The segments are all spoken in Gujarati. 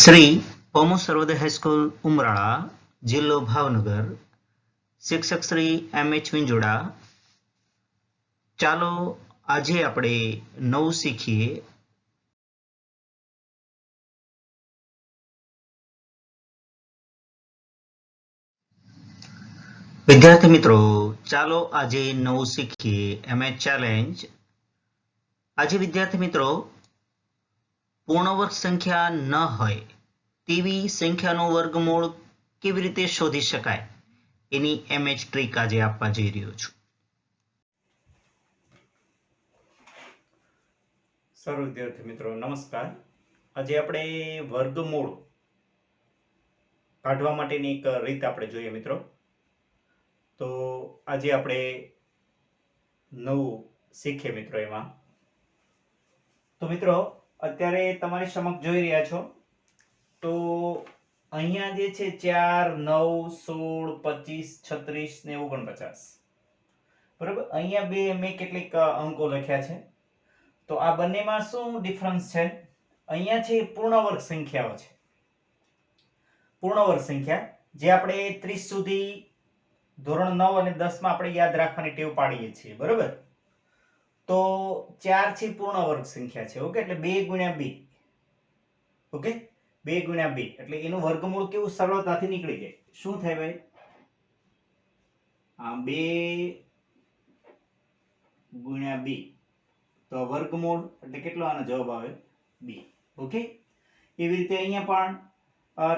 શ્રી પમુ સર્વોદય હાઈસ્કૂલ ઉમરાળા, જિલ્લો ભાવનગર, શિક્ષક શ્રી એમ.એચ. વિંજોડા. ચાલો આજે આપણે નવું શીખીએ. વિદ્યાર્થી મિત્રો, ચાલો આજે નવું શીખીએ એમએચ ચેલેન્જ. આજે વિદ્યાર્થી મિત્રો, પૂર્ણવર્ગ સંખ્યા ન હોય તેવી સંખ્યાનું વર્ગમૂળ કેવી રીતે શોધી શકાય એની એમએચ ટ્રીક આજે આપવા જઈ રહ્યો છું. સર્વ વિદ્યાર્થી મિત્રો નમસ્કાર. આજે આપણે વર્ગમૂળ કાઢવા માટેની એક રીત આપણે જોઈએ મિત્રો. તો આજે આપણે નવું શીખીએ મિત્રો એમાં. તો મિત્રો અત્યારે તમારી સમક્ષ જોઈ રહ્યા છો તો અહીંયા જે છે 4, 9, 16, 25, 36 ને 49. બરાબર, અહીંયા બે મેં કેટલીક અંકો લખ્યા છે. તો આ બંનેમાં શું ડિફરન્સ છે? અહીંયા છે પૂર્ણવર્ગ સંખ્યાઓ છે. પૂર્ણવર્ગ સંખ્યા જે આપણે 30 સુધી ધોરણ 9 અને 10 માં આપણે યાદ રાખવાની ટેવ પાડીએ છીએ. બરાબર, તો 4 છે પૂર્ણવર્ગ સંખ્યા છે. ઓકે, એટલે 2 ગુણ્યા 2. ઓકે, 2 ગુણ્યા 2 એટલે એનું વર્ગમૂળ કેવું સરળતાથી નીકળી જાય. શું થાય ભાઈ? આ 2 ગુણ્યા 2 તો વર્ગમૂળ એટલે કેટલો આનો જવાબ આવે? 2. ઓકે, એવી રીતે અહીંયા પણ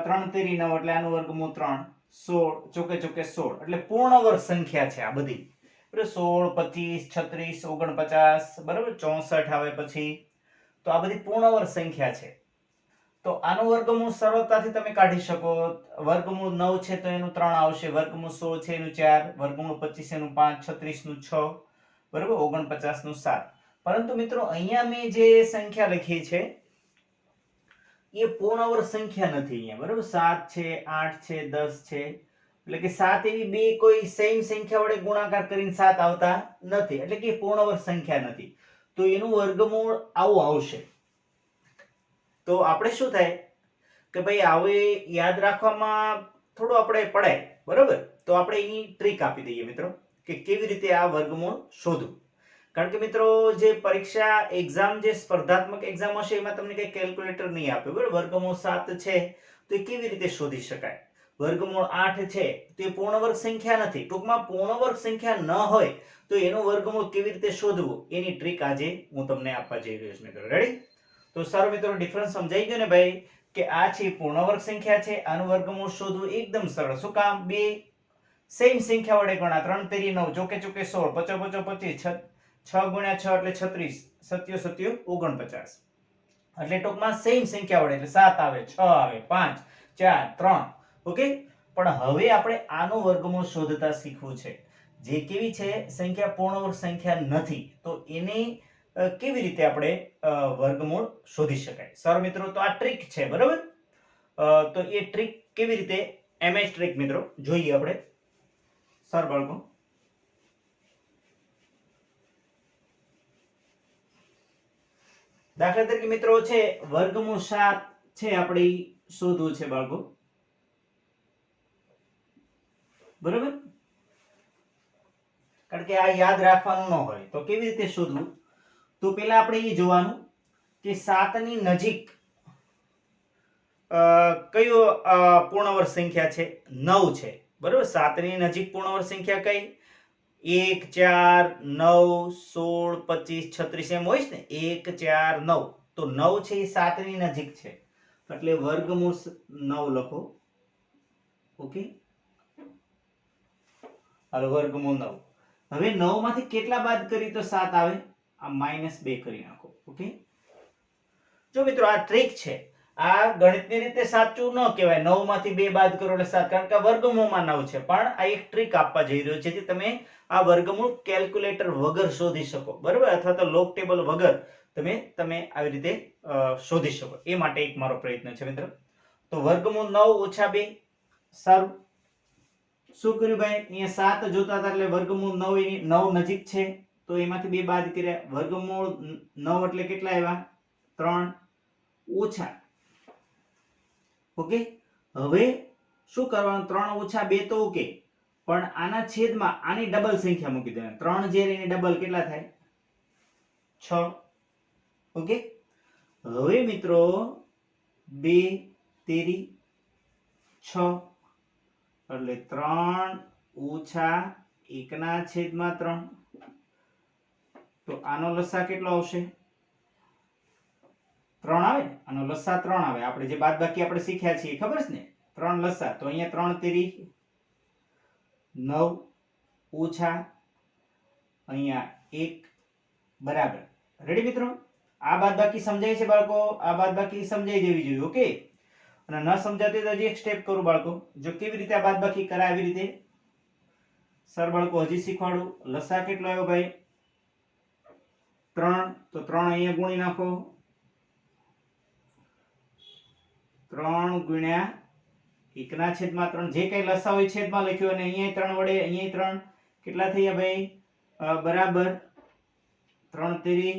3 તેરી 9 એટલે આનું વર્ગમૂળ 3. 16 ચોકે ચોકે 16 એટલે પૂર્ણવર્ગ સંખ્યા છે આ બધી. બરાબર, 16, 25, 36, 49, બરાબર, 64 આવે પછી. તો આ બધી પૂર્ણવર્ગ સંખ્યા છે. તો આનું વર્ગમૂળ સરળતાથી તમે કાઢી શકો. વર્ગમૂળ 9 છે તો એનું 3 આવશે, વર્ગમૂળ 16 છે એનું 4, વર્ગમૂળ 25 એનું 5, 36 નું 6, બરાબર, 49 નું 7. પરંતુ મિત્રો અહીંયા મેં જે સંખ્યા લખી છે એ પૂર્ણવર્ગ સંખ્યા નથી અહીંયા. બરાબર, 7 છે, 8 છે, 10 છે, એટલે કે 7 એવી બે કોઈ સેમ સંખ્યા વડે ગુણાકાર કરીને 7 આવતા નથી, એટલે કે પૂર્ણવર્ગ સંખ્યા નથી. તો એનું વર્ગમૂળ આવું આવશે. તો આપણે શું થાય કે ભાઈ આવે યાદ રાખવામાં થોડું આપણે પડાય. બરાબર, તો આપણે એની ટ્રીક આપી દઈએ મિત્રો કે કેવી રીતે આ વર્ગમૂળ શોધવું. કારણ કે મિત્રો જે પરીક્ષા એક્ઝામ જે સ્પર્ધાત્મક એક્ઝામ હશે એમાં તમને કઈ કેલ્ક્યુલેટર નહીં આપે. બરાબર, વર્ગમૂળ 7 છે તો એ કેવી રીતે શોધી શકાય? વર્ગમૂળ 8 છે તો એ પૂર્ણવર્ગ સંખ્યા નથી. ટૂંકમાં પૂર્ણવર્ગ સંખ્યા ન હોય તો એનું વર્ગમૂળ કેવી રીતે શોધવું એની ટ્રીક આજે હું તમને આપવા જઈ રહ્યો છું મિત્રો. રેડી? તો સારું મિત્રો, ડિફરન્સ સમજાઈ ગયો ને ભાઈ કે આ છે પૂર્ણવર્ગ સંખ્યા છે, આનું વર્ગમૂળ શોધવું એકદમ સરળ. શું કામ? બે સેમ સંખ્યા વડે ગણા. 3 તેરી 9 ચોકે ચોકે 16, 5 5 25, 6 ગુણ્યા 6 એટલે 36, 7 7 49. એટલે ટૂંકમાં સેમ સંખ્યા વડે એટલે 7 આવે, 6 આવે, 5, 4, 3. ઓકે, પણ હવે આપણે આનું વર્ગમૂળ શોધતા શીખવું છે. જે કેવી છે સંખ્યા પૂર્ણવર્ગ સંખ્યા નથી, તો એને કેવી રીતે આપણે વર્ગમૂળ શોધી શકાય? સારું મિત્રો, તો આ ટ્રીક છે. બરાબર, તો એ ટ્રીક કેવી રીતે એમએચ ટ્રીક મિત્રો જોઈએ આપણે. સર બાળકો, દાખલા તરીકે મિત્રો છે વર્ગમૂળ 7 છે આપણે શોધવું છે બાળકો. બરાબર, કારણ કે આ યાદ રાખવાનું ન હોય તો કેવી રીતે શોધવું? તો પહેલા આપણે એ જોવાનું કે 7 ની નજીક કયો પૂર્ણવર્ગ સંખ્યા છે? 9 છે. બરાબર, 7 ની નજીક પૂર્ણવર્ગ સંખ્યા કઈ? 1, 4, 9, 16, 25, 36 એમ હોય છે ને. 1, 4, 9 તો 9 છે એ 7 ની નજીક છે એટલે વર્ગમૂળ 9 લખો. ઓકે, હાલો વર્ગમૂળ 9. હવે 9 માંથી કેટલા બાદ કરી તો 7 આવે? આ -2 કરી નાખો. ઓકે, જો મિત્રો આ ટ્રીક છે. આ ગણિતની રીતે સાચું ન કહેવાય 9 માંથી 2 બાદ કરો એટલે 7, કારણ કે વર્ગમૂળમાં 9 છે. પણ આ એક ટ્રીક આપવા જઈ રહ્યો છે જે તમે આ વર્ગમૂળ કેલ્ક્યુલેટર વગર શોધી શકો. બરાબર, અથવા તો લોગ ટેબલ વગર તમે આવી રીતે શોધી શકો. એ માટે એક મારો પ્રયત્ન છે મિત્રો. તો વર્ગમૂળ 9 - 2. સારું, શું કર્યું ભાઈ? અહીંયા 7 જોતા હતા એટલે વર્ગમૂળ 9 એની 9 નજીક છે તો એમાંથી 2 બાદ કર્યા. વર્ગમૂળ 9 એટલે કેટલા આવ્યા? 3 ઓછા ઓકે, હવે શું કરવાનું? 3 ઓછા 2 તો ઓકે, પણ આના છેદમાં આની ડબલ સંખ્યા મૂકી દેવાની. 3 જે એની ડબલ કેટલા થાય? 6. ઓકે, હવે મિત્રો 2 તેરી 6 એટલે 3 ઓછા 1 ના છેદમાં 3. તો આનો લસા કેટલો આવશે? 3 આવે ને, આનો લસા 3 આવે. આપણે જે બાદબાકી આપણે શીખ્યા છીએ ખબર છે ને, 3 લસા. તો અહીંયા 3 તેરી 9 ઓછા અહીંયા 1 બરાબર. રેડી મિત્રો? આ બાદબાકી સમજાય છે બાળકો? આ બાદબાકી સમજાઈ જવી જોઈએ. ઓકે, અને ન સમજાતી તો હજી એક સ્ટેપ કરું બાળકો. જો કેવી રીતે આ બાદબાકી કરાય આવી રીતે સર બાળકો હજી શીખવાડું. લસા કેટલો આવ્યો ભાઈ? 3. તો 3 અહીંયા ગુણી નાખો. 3 ગુણ્યા 1 ના છેદમાં 3. જે કઈ લસા હોય છેદમાં લખ્યો, અને અહીંયા 3 વડે અહીંયા 3 કેટલા થયા ભાઈ? બરાબર 3 તેરી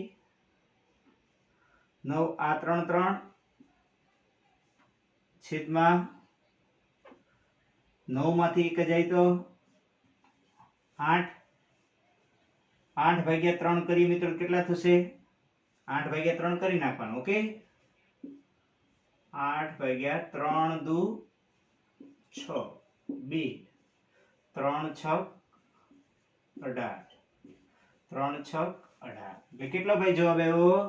9. આ 3 3 છેદમાં 9 માંથી 1 જાય તો 8. 8 ભાગ્યા 3 કરી મિત્રો કેટલા થશે? 8 ભાગ્યા 3 કરી નાખવાનું. ઓકે, 8 ભાગ્યા 3 દુ 6, 2, 3 6 18, 3 6 18. એટલે કેટલો ભાઈ જવાબ આવ્યો?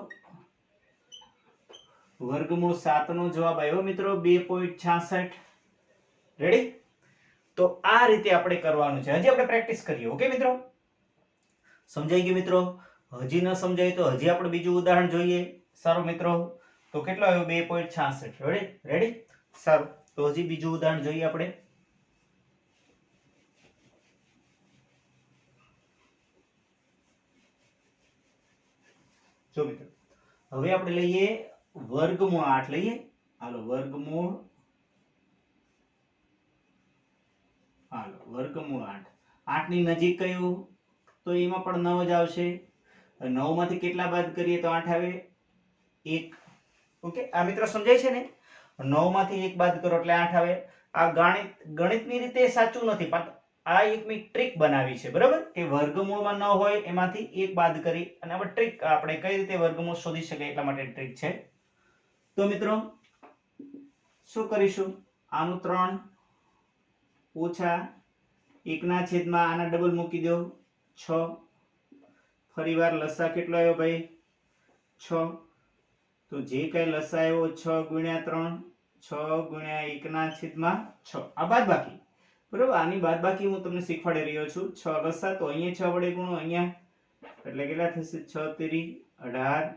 વર્ગમૂળ 7 નો જવાબ આવ્યો મિત્રો 2.66. રેડી? તો આ રીતે આપણે કરવાનું છે. હજી આપણે પ્રેક્ટિસ કરીએ. ઓકે મિત્રો, સમજાઈ ગયું મિત્રો? હજી ન સમજાય તો હજી આપણે બીજું ઉદાહરણ જોઈએ. સારું મિત્રો, તો કેટલો આવ્યો? 2.66. રેડી? સારું, તો હજી બીજું ઉદાહરણ જોઈએ આપણે. જો મિત્રો, હવે આપણે લઈએ વર્ગમૂળ 8 લઈએ. હાલો, વર્ગમૂળ 8. 8 ની નજીક કયું? તો એમાં પણ 9 જ આવશે. 9 માંથી કેટલા બાદ કરીએ તો 8 આવે? 1. ઓકે, આ મિત્રો સમજાય છે ને? 9 માંથી 1 બાદ કરો એટલે 8 આવે. આ ગણિતની રીતે સાચું નથી, પણ આ એક મેં ટ્રીક બનાવી છે. બરાબર? કે વર્ગમૂળમાં ન હોય એમાંથી 1 બાદ કરી અને આપણે ટ્રીક આપણે કઈ રીતે વર્ગમૂળ શોધી શકીએ એટલા માટે ટ્રીક છે. તો મિત્રો શું કરીશું? આનું 3 ઓછા 1 ના છેદમાં આના ડબલ મૂકી દો 6. ફરીવાર લસા કેટલો આવ્યો ભાઈ? 6. તો જે કઈ લસા આવ્યો 6 ગુણ્યા 3, 6 ગુણ્યા 1 ના છેદમાં 6. આ બાદબાકી. બરોબર? આની બાદબાકી હું તમને શીખવાડી રહ્યો છું. 6 લસા, તો અહીંયા 6 વડે ગુણો, અહીંયા એટલે કેટલા થશે? 6 તેરી 18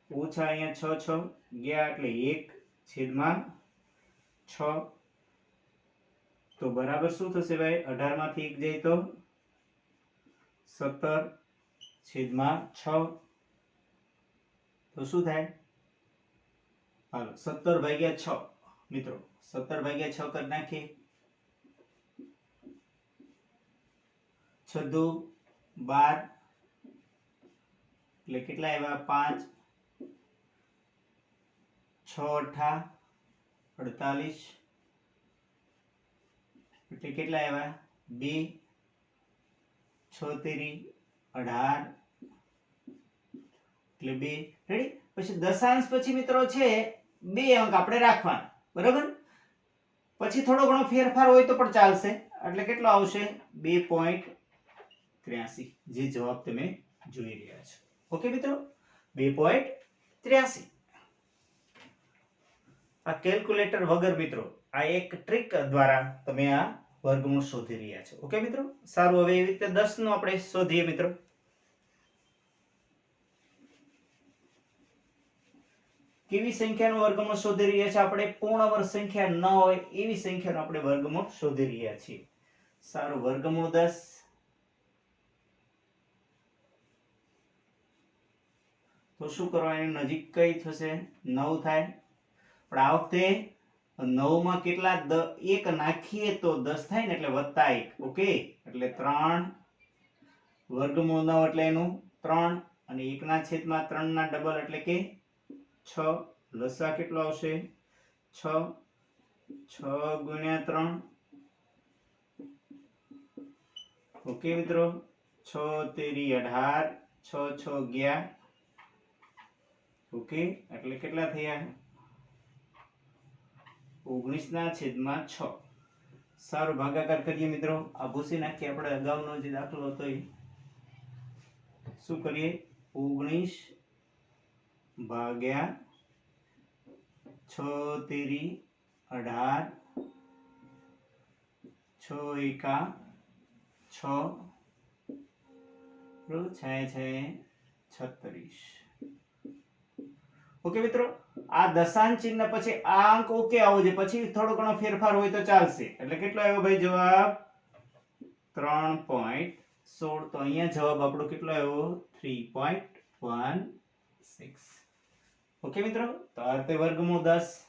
ઓછા અહીંયા 6 6 ગયા એટલે 1 છેદમાં 6. તો બરાબર શું થશે ભાઈ? 18 માંથી 1 જાય તો 17 છેદમાં 6. તો શું થાય? હાલો, 17 ભાગ્યા 6 મિત્રો, 17 ભાગ્યા 6 કરી નાખીએ. 6 દુ 12 એટલે કેટલા આવ્યા? 5. 6 અઠા 48 એટલે કેટલા આવ્યા? 2. 6 તેરી 18 એટલે 2. રેડી? પછી દશાંશ પછી મિત્રો છે 2 અંક આપણે રાખવાના. બરાબર? પછી થોડો ઘણો ફેરફાર હોય તો પણ ચાલશે. એટલે કેટલો આવશે? 2.83, જે જવાબ તમે જોઈ રહ્યા છો. ઓકે મિત્રો, 2.83. આ કેલ્ક્યુલેટર વગર મિત્રો આ એક ટ્રીક દ્વારા તમે આ વર્ગમૂળ શોધી રહ્યા છો. ઓકે મિત્રો, સારું. હવે એવી રીતે 10 નું આપણે શોધીએ મિત્રો. કેવી સંખ્યાનું વર્ગમૂળ શોધી રહ્યા છે આપણે? પૂર્ણ વર્ગ સંખ્યા ન હોય એવી સંખ્યાનું આપણે વર્ગમૂળ શોધી રહ્યા છીએ. સારું, વર્ગમૂળ 10. તો શું કરવાનું? નજીક કઈ થશે? 9 થાય. પણ આ વખતે 9 માં કેટલા 1 નાખીએ તો 10 થાય ને, એટલે વત્તા 1. ઓકે, એટલે 3 વર્ગમૂળ 9 એટલે એનું 3 અને 1 ના છેદમાં 3 ના ડબલ એટલે કે 6. લસા કેટલો આવશે? 6 6 ગુણ્યા 3 ઓકે મિત્રો 6 તેરી 18 6 6 11 ઓકે એટલે કેટલા થયા 19/6 સારું ભાગાકાર કરીએ મિત્રો આ ભૂસી નાખીએ આપણે અગાઉનો જે દાખલો હતો એ શું કરીએ 19/6 તેરી 18 6 એકા 6 36 ઓકે મિત્રો આ દશાંશ ચિહ્ન પછી આ અંક ઓકે આવો છે પછી થોડો ઘણો ફેરફાર હોય તો ચાલશે એટલે કેટલો આવ્યો ભાઈ જવાબ 3.16 તો અહીંયા જવાબ આપણો કેટલો આવ્યો 3.16 ઓકે મિત્રો તો આ રીતે વર્ગમૂળ 10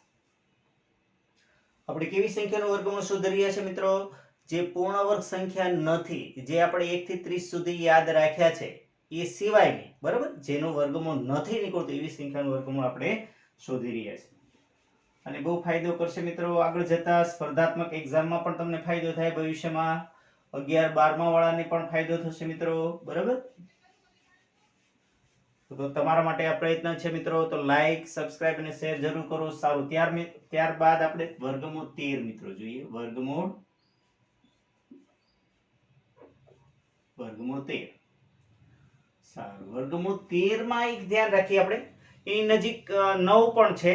આપણે કેવી સંખ્યાનો વર્ગમૂળ શોધી રહ્યા છે મિત્રો જે પૂર્ણ વર્ગ સંખ્યા નથી જે આપણે 1 થી 30 સુધી યાદ રાખ્યા છે એ સિવાયની બરાબર જેનો વર્ગમૂળ નથી નીકળતો એવી સંખ્યાનો વર્ગમૂળ આપણે શોધી રહ્યા છે અને બહુ ફાયદો કરશે મિત્રો આગળ જતા સ્પર્ધાત્મક એક્ઝામમાં પણ તમને ફાયદો થાય ભવિષ્યમાં 11 12મા વાળાને પણ ફાયદો થશે મિત્રો બરાબર તો તમારા માટે આ પ્રયત્ન છે મિત્રો તો લાઈક સબસ્ક્રાઇબ અને શેર જરૂર કરો સારું ત્યારબાદ આપણે વર્ગમૂળ 13 મિત્રો જોઈએ વર્ગમૂળ 13 સારું વર્ગમૂળ 13 માં એક ધ્યાન રાખીએ આપણે એની નજીક 9 પણ છે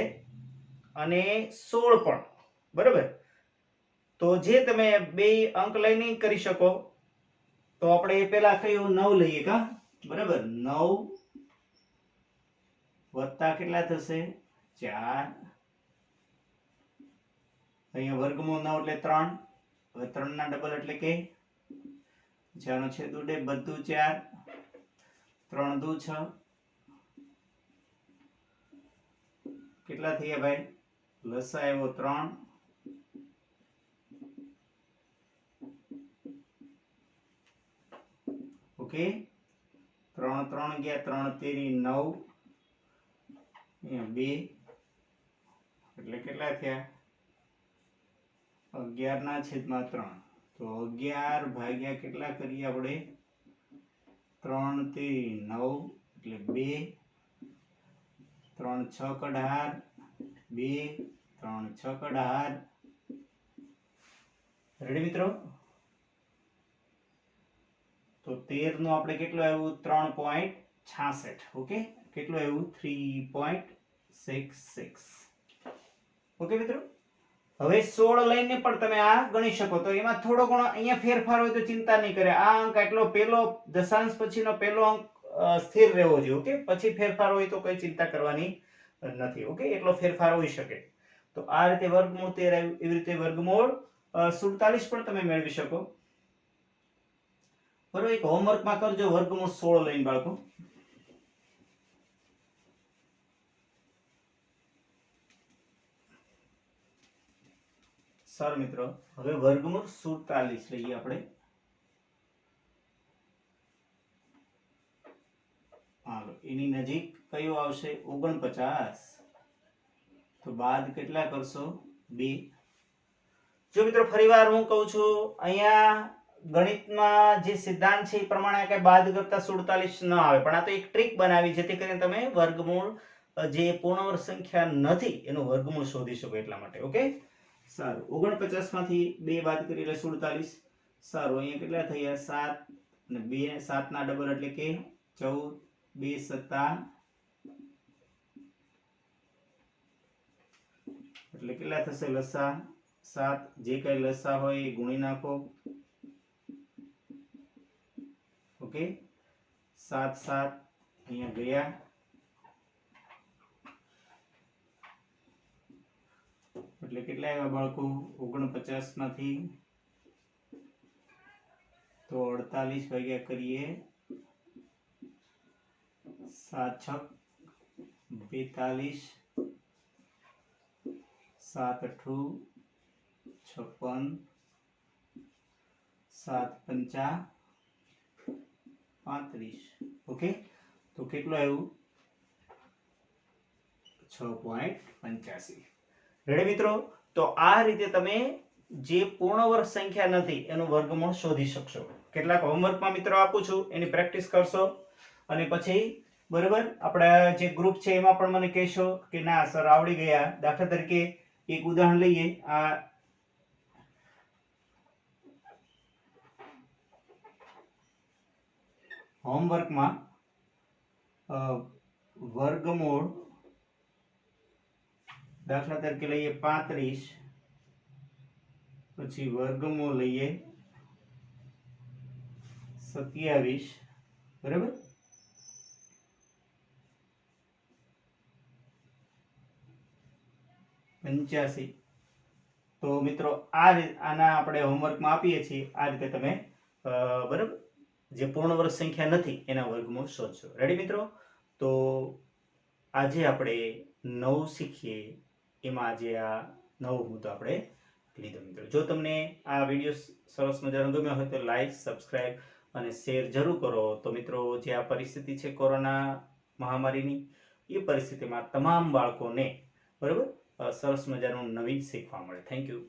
અને 16 પણ બરાબર તો જે તમે બે અંક લઈને કરી શકો તો આપણે પહેલા કયું 9 લઈએ કા બરાબર 9 વત્તા કેટલા થશે 4 અહીંયા વર્ગમૂળ 9 એટલે 3 હવે 3 ના ડબલ એટલે કે જેનો છેદ ઉડે બધું 4 3 દુ 6 કેટલા થયા ભાઈ લસા આવ્યો 3 ઓકે 3 3 ગયા 3 તેરી 9 અહીંયા 2 એટલે કેટલા થયા 11 ના છેદમાં 3 તો 11 ભાગ્યા કેટલા કરીએ આપણે 3 તેરી 9 એટલે 2 3 6 18 2 3 6 18 રેડી મિત્રો તો 13 નો આપણે કેટલું આવ્યું 3.66 ઓકે કેટલું આવ્યું 3.66 ઓકે મિત્રો હવે 16 લઈને પણ તમે આ ગણી શકો તો એમાં થોડો ઘણો અહીંયા ફેરફાર હોય તો ચિંતા નહીં કરે આ અંક એટલો પહેલો દશાંશ પછીનો પહેલો અંક સ્થિર રહેવો જોઈએ ઓકે પછી ફેરફાર હોય તો કોઈ ચિંતા કરવાની નથી ઓકે એટલો ફેરફાર હોઈ શકે તો આ રીતે વર્ગમૂળ 13 આવ્યું એવી રીતે વર્ગમૂળ 47 પણ તમે મેળવી શકો બરોબર એક હોમવર્ક માં કરજો વર્ગમૂળ 16 લઈને બાળકો સર મિત્રો હવે વર્ગમૂળ 47 લઈએ આપણે હાલો એની નજીક કયો આવશે 49 તો બાદ કેટલા કરશો 2 જો મિત્રો ફરીવાર હું કહું છું અહીંયા ગણિતમાં જે સિદ્ધાંત છે એ પ્રમાણે કે બાદ કરતા 47 ન આવે પણ આ તો એક ટ્રીક બનાવી જેથી કરીને તમે વર્ગમૂળ જે પૂર્ણ વર્ગ સંખ્યા નથી એનું વર્ગમૂળ શોધી શકો એટલા માટે ઓકે સારું 49 માંથી 2 બાદ કરી એટલે 47 સારું અહીંયા કેટલા થયા 7 અને 2 7 ના ડબલ એટલે કે 14 2 સત્તા એટલે કેટલા થશે લસા 7 જે કઈ લસા હોય એ ગુણી નાખો ઓકે 7 7 અહીંયા ગયા એટલે કેટલા આવ્યા બાળકો 49 માંથી તો 48 ભાગ્યા કરીએ 7 6 42 7 8 56 7 5 35 ઓકે તો કેટલું આવ્યું 6.85 રેડી મિત્રો? તો આ રીતે તમે જે પૂર્ણ વર્ગ સંખ્યા નથી એનું વર્ગમૂળ શોધી શકશો. કેટલાક હોમવર્કમાં મિત્રો આપું છું, એની પ્રેક્ટિસ કરશો અને પછી બરાબર આપણા જે ગ્રુપ છે એમાં પણ મને કહેશો કે ના સર આવડી ગયા. દાખલા તરીકે એક ઉદાહરણ લઈએ. આ હોમવર્કમાં વર્ગમૂળ દાખલા તરીકે લઈએ 35, પછી વર્ગમૂળ લઈએ 27, બરાબર? પંચ્યાસી. તો મિત્રો આના આપણે હોમવર્કમાં આપીએ છીએ. આ રીતે તમે બરાબર જે પૂર્ણ વર્ગ સંખ્યા નથી એના વર્ગમૂળ શોધશો. રેડી મિત્રો? તો આજે આપણે 9 શીખીએ એમાં આજે આ નવો મુદ્દો આપણે લીધો. મિત્રો જો તમને આ વિડીયો સરસ મજાનો ગમ્યો હોય તો લાઈક, સબસ્ક્રાઇબ અને શેર જરૂર કરો. તો મિત્રો જે આ પરિસ્થિતિ છે કોરોના મહામારીની, એ પરિસ્થિતિમાં તમામ બાળકોને બરાબર સરસ મજાનું નવીન શીખવા મળે. Thank you.